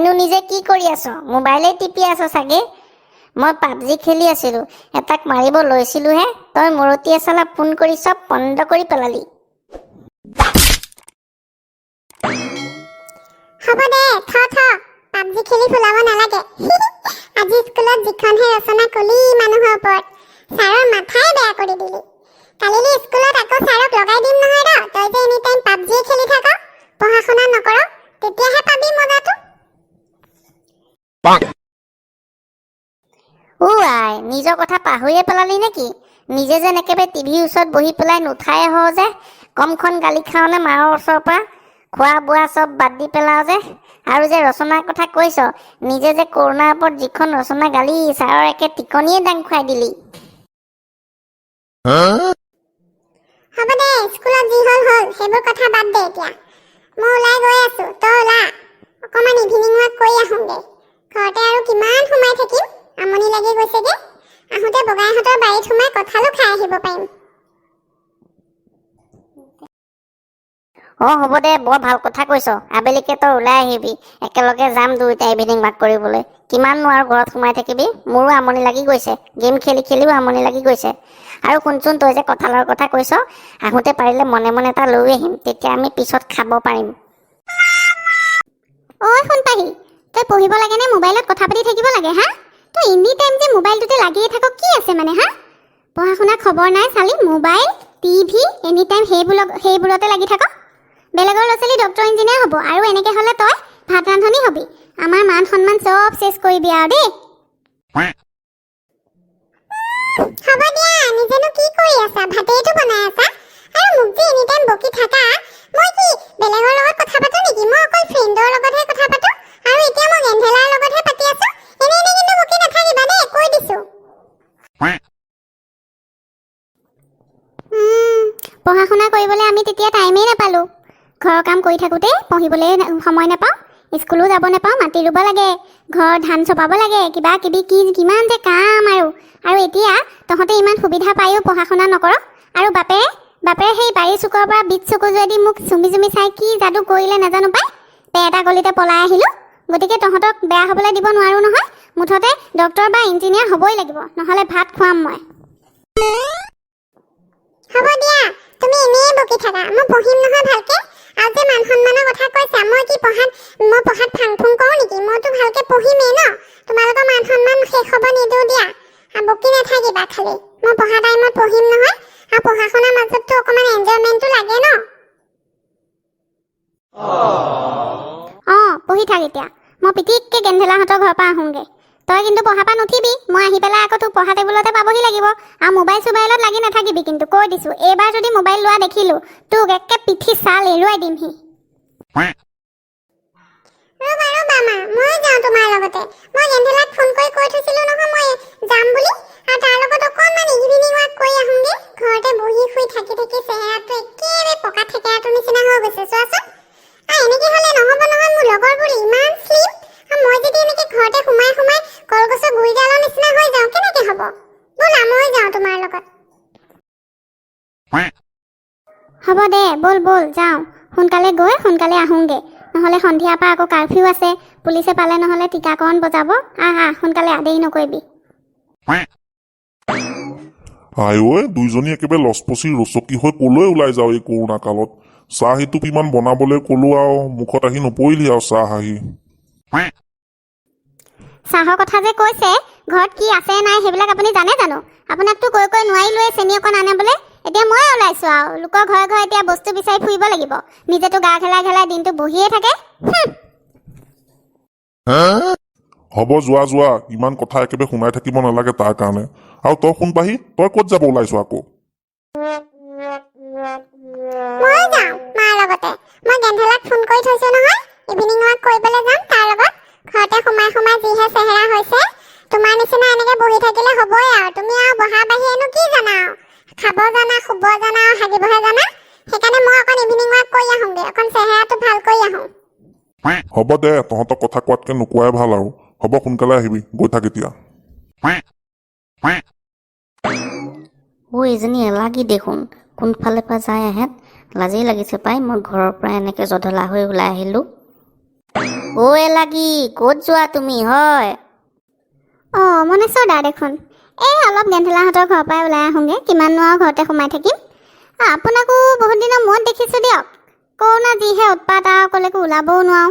তইনো নিজে কি কৰি আছ? মোবাইলে টিপি আছ চাগে। মই পাবজি খেলি আছিলোঁ, এটাক মাৰিব লৈছিলোঁহে। তই মূৰতীয়ে চালা ফোন কৰি চব বন্ধ কৰি পেলালি। হ'ব দে, পাবজি খেলি ফুলাব নালাগে। আজি স্কুলত যিখনহে ৰচনা কলি মানুহৰ ওপৰত, ছাৰৰ মাথাই বেয়া কৰি দিলি। কালিলৈ স্কুলত আকৌ ছাৰক লগাই দিম নহয় ৰ, তই যে এনি টাইম পাবজিয়ে খেলি থাক, পঢ়া শুনা নকৰ, তেতিয়াহে পাবি মজাটো। আই, নিজৰ কথা পাহৰিয়ে পেলালি নেকি? নিজে যেন একেবাৰে টিভিৰ ওচৰত বহি পেলাই নুঠাই হ যে। কমখন গালি খাওঁনে মাৰৰ ওচৰৰ পৰা? খোৱা বোৱা চব বাদ দি পেলাও যে। আৰু যে ৰচনাৰ কথা কৈছ, নিজে যে কৰোণাৰ ওপৰত যিখন ৰচনা গালি, ছাৰৰ একে টিকনিয়ে দাং খুৱাই দিলি। হ'ব দে, স্কুলত যি হ'ল হ'ল, সেইবোৰ কথা বাদ দে এতিয়া। মই ওলাই গৈ আছো, তই ওলা, অকণমান ইভিনিং ৱাক কৰি আহোঁগে। ঘৰতে আৰু কিমান সোমাই থাকিম, আমনি লাগি গৈছেগে। আহোঁতে বগাইহঁতৰ বাৰীত সোমাই কঁঠালো খাই আহিব পাৰিম। হ'ব দে, বৰ ভাল কথা কৈছ। আবেলিকে তই ওলাই আহিবি, একেলগে যাম দুয়োটা ইভিনিং ৱাক কৰিবলৈ। কিমাননো আৰু ঘৰত সোমাই থাকিবি? মোৰো আমনি লাগি গৈছে, গেম খেলি খেলিও আমনি লাগি গৈছে। আৰু শুনচোন, তই যে কঁঠালৰ কথা কৈছ, আহোঁতে পাৰিলে মনে মনে এটা লৈ আহিম, তেতিয়া আমি পিছত খাব পাৰিম। ঐ সোণপাহি, তই পঢ়িব লাগে নে মোবাইলত কথা পাতি থাকিব লাগে হা? তই এনি টাইম যে মোবাইলটোতে লাগিয়ে থাক, কি আছে মানে হা? পঢ়া শুনা খবৰ নাই চালি, মোবাইল টিভি এনি টাইম সেইবোৰতে লাগি থাক। বেলেগৰ ল'ৰা ছোৱালী ডক্টৰ ইঞ্জিনিয়াৰ হ'ব, আৰু এনেকৈ হ'লে তই ভাত ৰান্ধনি হবি। আমাৰ মান সন্মান চব চেছ কৰিবি আৰু দেই। হ'ব দিয়া, নিজেনো কি কৰি আছা? ভাতেইটো বনাই আছা, আৰু মোক যে এনি টাইম বকি থাকা। মই কি বেলেগৰ লগত কথা পাতো নেকি? মই অকল ফ্ৰেণ্ডৰ লগতহে কথা পাতো, আৰু এতিয়া মই গেন্ধেলাৰ লগতহে পাতি আছো। এনে কিন্তু বকি নাথাকিবা দেই, কৈ দিছো। পঢ়া শুনা কৰিবলৈ আমি তেতিয়া টাইমেই নাপালোঁ। ঘৰৰ কাম কৰি থাকোঁতে পঢ়িবলৈ সময় নাপাওঁ, স্কুলো যাব নাপাওঁ, মাটি ৰুব লাগে, ঘৰ ধান চপাব লাগে, কিবা কিবি কিমান যে কাম। আৰু এতিয়া তহঁতে ইমান সুবিধা পায়ো পঢ়া শুনা নকৰ, আৰু বাপেৰে সেই বাৰীৰ চুকৰ পৰা বিট চকু যদি মোক চুমি চাই কি যাদু কৰিলে নাজানো পাই, এটা গলিতে পলাই আহিলোঁ। গতিকে তহঁতক বেয়া হ'বলৈ দিব নোৱাৰোঁ নহয়। মুঠতে ডক্টৰ বা ইঞ্জিনিয়াৰ হ'বই লাগিব, নহ'লে ভাত খুৱাম মই। হ'ব দিয়া, তুমি এনেই বকি থাকা, মই পঢ়িম নহয় ভালকে। আৰু যে মান সন্মানৰ কথা কৈছা, মই পঢ়াত ফাং ফুং কৰোঁ নেকি? মইতো ভালকে পঢ়িমেই ন। তোমালোকৰ মান সন্মান শেষ হ'ব নিদিওঁ দিয়া, বকি নাথাকিবা খালি। মই পঢ়া টাইমত পঢ়িম নহয়, আৰু পঢ়া শুনাৰ মাজততো অকণমান এনজয়মেণ্টটো লাগে ন। পঢ়ি থাক এতিয়া, মই পিটিককে গেন্ধেলাহঁতৰ ঘৰৰ পৰা আহোঁগৈ। তই কিন্তু পঢ়া পৰা নুঠিবি, মই আহি পেলাই আকৌ তোক পঢ়া টেবুলতে পাবহি লাগিব। আৰু মোবাইল চোবাইলত লাগি নাথাকিবি কিন্তু, কৈ দিছোঁ। এইবাৰ যদি মোবাইল লোৱা দেখিলোঁ, তোক একে পিঠি ছাল এৰুৱাই দিমহি। ৰ'বা মা, মই যাওঁ তোমাৰ লগতে। মই গেন্ধেলাক ফোন কৰি কৈ থৈছিলোঁ নহয় মই যাম বুলি, আৰু তাৰ লগত অকণমান ইভিনিং ৱাক কৰি আহোঁগৈ। ঘৰতে বহি শুই থাকি চেহেৰাটো একেবাৰে পকা থেকেৰাটোৰ নিচিনা হৈ গৈছে, চোৱাচোন। এনেকৈ হ'লে নহ'ব নহয়, মোৰ লগৰবোৰ ইমান শ্লিম, আৰু মই যদি এনেকৈ ঘৰতে সোমাই কলগছৰ গুৰিডালৰ নিচিনা হৈ যাওঁ, কেনেকৈ হ'ব? ব'লা মই যাওঁ তোমাৰ লগত। হ'ব দে, ব'ল যাওঁ। সোনকালে গৈ সোনকালে আহোঁগৈ, নহ'লে সন্ধিয়াৰ পৰা আকৌ কাৰফিউ আছে, পুলিচে পালে নহ'লে টিকাকৰণ বজাব। সোনকালে দেৰি নকৰিবি। দুইজনী একেবাৰে লচপচি ৰচকী হৈ কলৈ ওলাই যাওঁ এই কৰোণা কালত? চাহ এটুপ ইমান বনাবলৈ ক'লো আৰু মুখত আহি নপৰিলি আৰু চাহ আহি। চাহৰ কথা যে কৈছে, ঘৰত কি আছে নাই সেইবিলাক আপুনি জানে জানো? আপোনাকতো কৈ নোৱাৰিলোৱে চেনি অকণ আনিবলৈ। এতিয়া মই ওলাইছো আৰু লোকৰ ঘৰে ঘৰে এতিয়া বস্তু বিচাৰি ফুৰিব লাগিব। নিজেতো গা ঘেলাই দিনটো বহিয়ে থাকে। হ'ব যোৱা, ইমান কথা একেবাৰে শুনাই থাকিব নালাগে তাৰ কাৰণে। আৰু তই সোণপাহি, তই ক'ত যাব ওলাইছ আকৌ? মই যাওঁ মাৰ লগতে। মই গেন্ধেলাক ফোন কৰি থৈছো নহয়, ইভিনিং ৱাক কৰিবলৈ যাম তাৰ লগত। ঘৰতে সোমাই যিহে চেহেৰা হৈছে, তোমাৰ নিচিনা এনেকে বহি থাকিলে হ'বই আৰু। তুমি আৰু বহা বাহিৰেনো কি জানা? আৰু খাব জানা, শুব জানা, আৰু হাগিবহে জানা। সেইকাৰণে মই অকণ ইভিনিং ৱাক কৰি আহোঁগৈ, অকণ চেহেৰাটো ভাল কৰি আহোঁ। হ'ব দে, তহঁতক কথা কোৱাতকৈ নোকোৱাই ভাল আৰু। হ'ব সোনকালে আহিবি, গৈ থাক এতিয়া। এইজনী এলাগী দেখোন, কোনফালে পৰা যায় আহেত। লাজেই লাগিছে পাই, মই ঘৰৰ পৰা এনেকৈ জধলা হৈ ওলাই আহিলোঁ। এলাগি ক'ত যোৱা তুমি হয়? মনেশ্বৰ দা দেখোন। এই অলপ গেন্ধেলাহঁতৰ ঘৰৰ পৰাই ওলাই আহোঁগৈ, কিমাননো আৰু ঘৰতে সোমাই থাকিম। আপোনাকো বহুত দিনৰ মূৰত দেখিছোঁ দিয়ক। কৰোণা যিহে উৎপাত আৰু ক'লেকো ওলাবও নোৱাৰোঁ।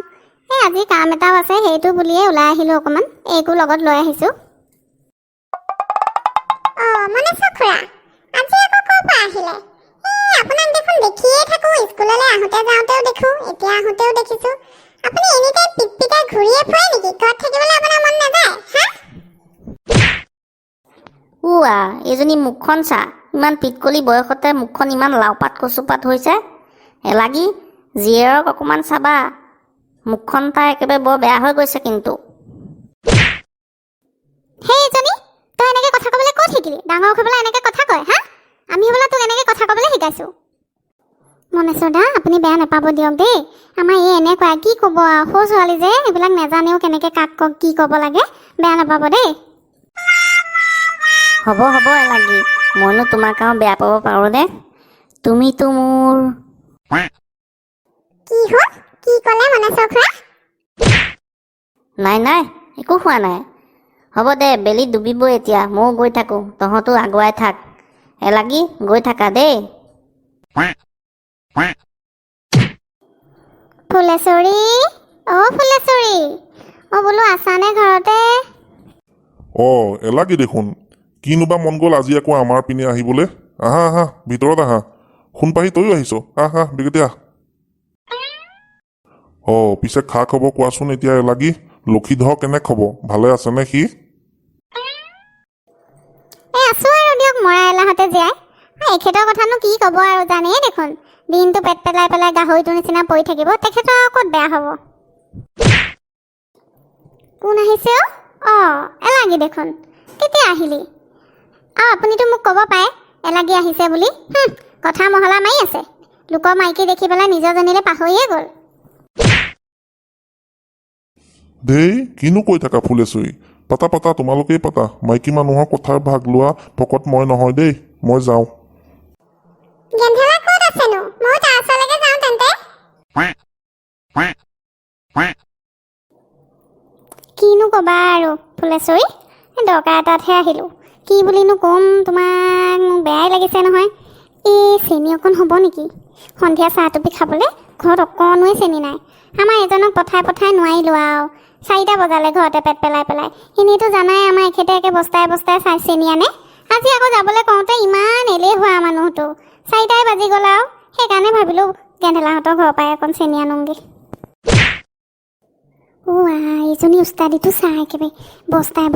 এই আজি কাম এটাও আছে, সেইটো বুলিয়ে ওলাই আহিলোঁ অকণমান। এইকো লগত লৈ আহিছোঁ। মনেশ্বৰ খুৰা, আজি আকৌ ক'ৰ পৰা আহিলে? আপোনাক দেখোন দেখিয়ে থাকোঁ, স্কুললৈ আহোঁতে যাওঁতেও দেখোঁ, এতিয়া আহোঁতেও দেখিছোঁ। আপুনি এনি টাইম পিটপিটাই ঘূৰিয়ে ফুৰে নেকি? ঘৰত থাকিবলৈ আপোনাৰ মন নাযায়? এইজনী মুখখন চা, ইমান পিটকলি বয়সতে মুখখন ইমান লাওপাত কচুপাত হৈছে। এলাগি জীয়েৰক অকণমান চাবা, মুখখন তাই একেবাৰে বৰ বেয়া হৈ গৈছে কিন্তু। সেই এজনী, তই এনেকৈ কথা ক'বলৈ ক'ত শিকিলি? ডাঙৰ হৈ পেলাই এনেকৈ কথা কয়, আমি হ'বলা তোক এনেকৈ কথা ক'বলৈ শিকাইছোঁ। মনেশ্বৰ দা, আপুনি বেয়া নাপাব দিয়ক দেই। আমাৰ এই এনেকুৱা কি ক'ব আৰু, সৰু ছোৱালী যে এইবিলাক নাজানেও কেনেকৈ কাক কি ক'ব লাগে। বেয়া নাপাব দেই। হ'ব এলাগি, মইনো তোমাক আৰু বেয়া পাব পাৰোঁনে? তুমিতো মোৰ কি হ'ল? কি ক'লে মনেশ্বৰ খুৰা? নাই একো হোৱা নাই। হ'ব দে, বেলি ডুবিব এতিয়া, ময়ো গৈ থাকোঁ, তহঁতো আগুৱাই থাক। এলাগি গৈ থাকা দেই। ফুলেশ্বৰী, ফুলেশ্বৰী, বোলো আছানে ঘৰতে? এলাগি দেখোন। কিনোবা মন গ'ল আজি আকৌ আমাৰ পিনে আহিবলৈ? আহা ভিতৰত আহা। সোণপাহি তয়ো আহিছ? আহা বিগতি আহ। পিছে খা খবৰ কোৱাচোন এতিয়া এলাগি। লক্ষীধৰ কেনে খবৰ? ভালে আছেনে সি? আছোঁ আৰু দিয়ক, মৰা এলাহতে জীয়াই। এখেতৰ কথানো কি ক'ব আৰু, জানেই দেখোন। দিনটো পেট পেলাই গাহৰিটোৰ নিচিনা পৰি থাকিব, তেখেতৰ আৰু ক'ত বেয়া হ'ব। কোন আহিছে? এলাগি দেখোন। কেতিয়া আহিলি? আপুনিতো মোক ক'ব পাৰে এলাগি আহিছে বুলি। কথা মহলা মাৰি আছে। লোকৰ মাইকী দেখি পেলাই নিজৰজনীলৈ পাহৰিয়ে গ'ল। দেই কিনো কৈ থাকা ফুলেশ্বৰী? পাতা তোমালোকেই পাতা। মাইকী মানুহৰ কথাৰ ভাগ লোৱা ভকত মই নহয় দেই, মই যাওঁ। গেন্ধেলা ক'ত আছেনো? মই তাৰ ওচৰলৈকে যাওঁ তেন্তে। কিনো ক'বা আৰু ফুলেশ্বৰী, দৰকাৰ এটাতহে আহিলোঁ। কি বুলিনো ক'ম তোমাক, মোক বেয়াই লাগিছে নহয়। এই চেনি অকণ হ'ব নেকি? সন্ধিয়া চাহ টুপি খাবলৈ ঘৰত অকণোৱে চেনি নাই। আমাৰ এজনক পঠাই নোৱাৰিলোঁ আৰু। 4টা বজালে ঘৰতে পেট পেলাই। এনেইতো জানাই আমাৰ এখেতে একে বস্তাই চাই চেনি আনে। আজি আকৌ যাবলৈ কওঁতে ইমান এলেহুৱা মানুহটো। 4টাই বাজি গ'ল আৰু। সেইকাৰণে ভাবিলোঁ গেন্ধেলাহঁতৰ ঘৰৰ পৰাই অকণ চেনি আনোগৈ। এইজনী উস্তাদিটো চাহ একেবাৰে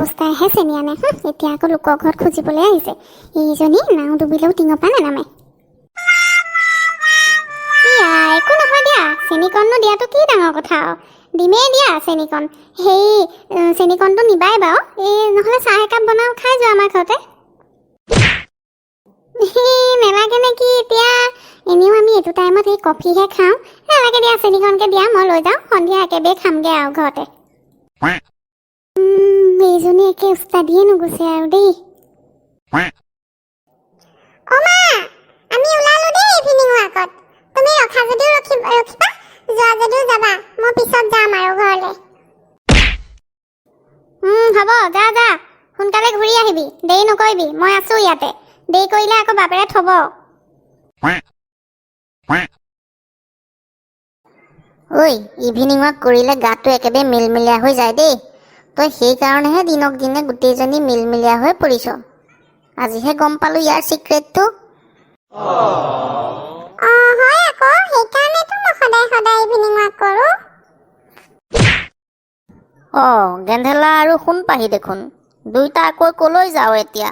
বস্তাইহে চেনি আনে। এতিয়া আকৌ লোকৰ ঘৰত খুজিবলৈ আহিছে। এইজনী নাও ডুবিলেও টিঙৰ পৰা নানামে। একো নহয় দিয়া, চেনিকণনো দিয়াটো কি ডাঙৰ কথা আৰু। দিমেই দিয়া চেনিকণ। সেই চেনিকণটো নিবাই বাৰু। নহ'লে চাহ একাপ বনাওঁ, খাই যোৱা আমাৰ ঘৰতে। নেলাগে নেকি এতিয়া? এনেও আমি এইটো টাইমত এই কফিহে খাওঁ। নালাগে দিয়া, চেনিকণকে দিয়া, মই লৈ যাওঁ। সন্ধিয়া একেবাৰে খামগৈ আৰু ঘৰতে। এইজনী একে উস্তাদিয়ে নুগুছে আৰু দেই। আমি ওলালো দেই ইভিনিং ৱাকত। তুমি ৰখা যদিও ৰখিবা, যোৱা যদিও যাবা। মই পিছত যাম আৰু ঘৰলৈ। হ'ব, যা সোনকালে ঘূৰি আহিবি, দেৰি নকৰিবি। মই আছোঁ ইয়াতে। দেৰি কৰিলে আকৌ বাপেৰে থব। ইভিনিং ৱাক কৰিলে গাটো একেবাৰে মিলমিলীয়া হৈ যায় দেই। তই সেইকাৰণেহে দিনক দিনে গোটেইজনী মিলমিলীয়া হৈ পৰিছ। আজিহে গম পালোঁ ইয়াৰ চিক্ৰেটটো। হয় আকৌ, সেইকাৰণেতো মই সদায় ইভিনিং ৱাক কৰোঁ। গেন্ধেলা আৰু সোণপাহি দেখোন। দুইটা আকৌ কলৈ যাওঁ এতিয়া?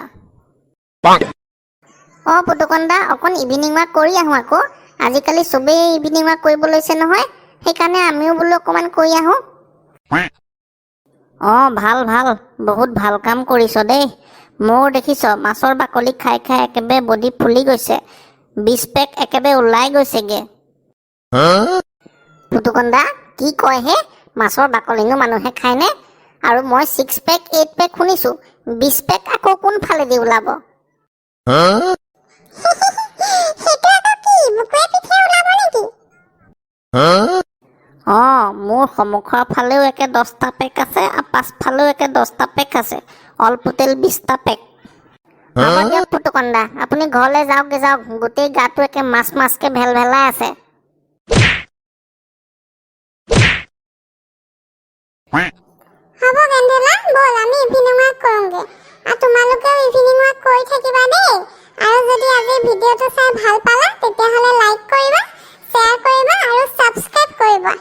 পুতুকণ দা, অকণ ইভিনিং ৱাক কৰি আহোঁ আকৌ। আজিকালি চবেই ইভিনিং ৱাক কৰিব লৈছে নহয়, সেইকাৰণে আমিও বোলো অকণমান কৰি আহোঁ। ভাল, বহুত ভাল কাম কৰিছ দেই। মোৰ দেখিছ মাছৰ বাকলি খাই একেবাৰে বডি ফুলি গৈছে। 20 পেক একেবাৰে ওলাই গৈছেগে। পুতুকণ দা কি কয় হে? মাছৰ বাকলিনো মানুহে খায়নে? আৰু মই 6 পেক 8 পেক শুনিছোঁ, 20 পেক আকৌ কোনফালেদি ওলাব? সেইটো আকৌ কি বুকুৱে পিঠিয়ে ওলাব নেকি? মোৰ সন্মুখৰ ফালেও একে 10টা পেক আছে আৰু পাছফালেও একে 10টা পেক আছে, অল টোটেল 20টা পেক। হ'ব দিয়ক পুতুকন্দা, আপুনি ঘৰলৈ যাওকগে যাওক, গোটেই গাটো একে মাছ মাছকে ভেলভেলাই আছে। হ'ব গেন্ধেলা, ব'ল আমি ইভিনিং ৱাক কৰোঁগে। আৰু তোমালোকেও ইভিনিং ৱাক কৰি থাকিবা দেই। আৰু যদি আজি ভিডিঅ'টো চাই ভাল পালা তেতিয়াহ'লে লাইক কৰিবা, শ্বেয়াৰ কৰিবা আৰু ছাবস্ক্ৰাইব কৰিবা।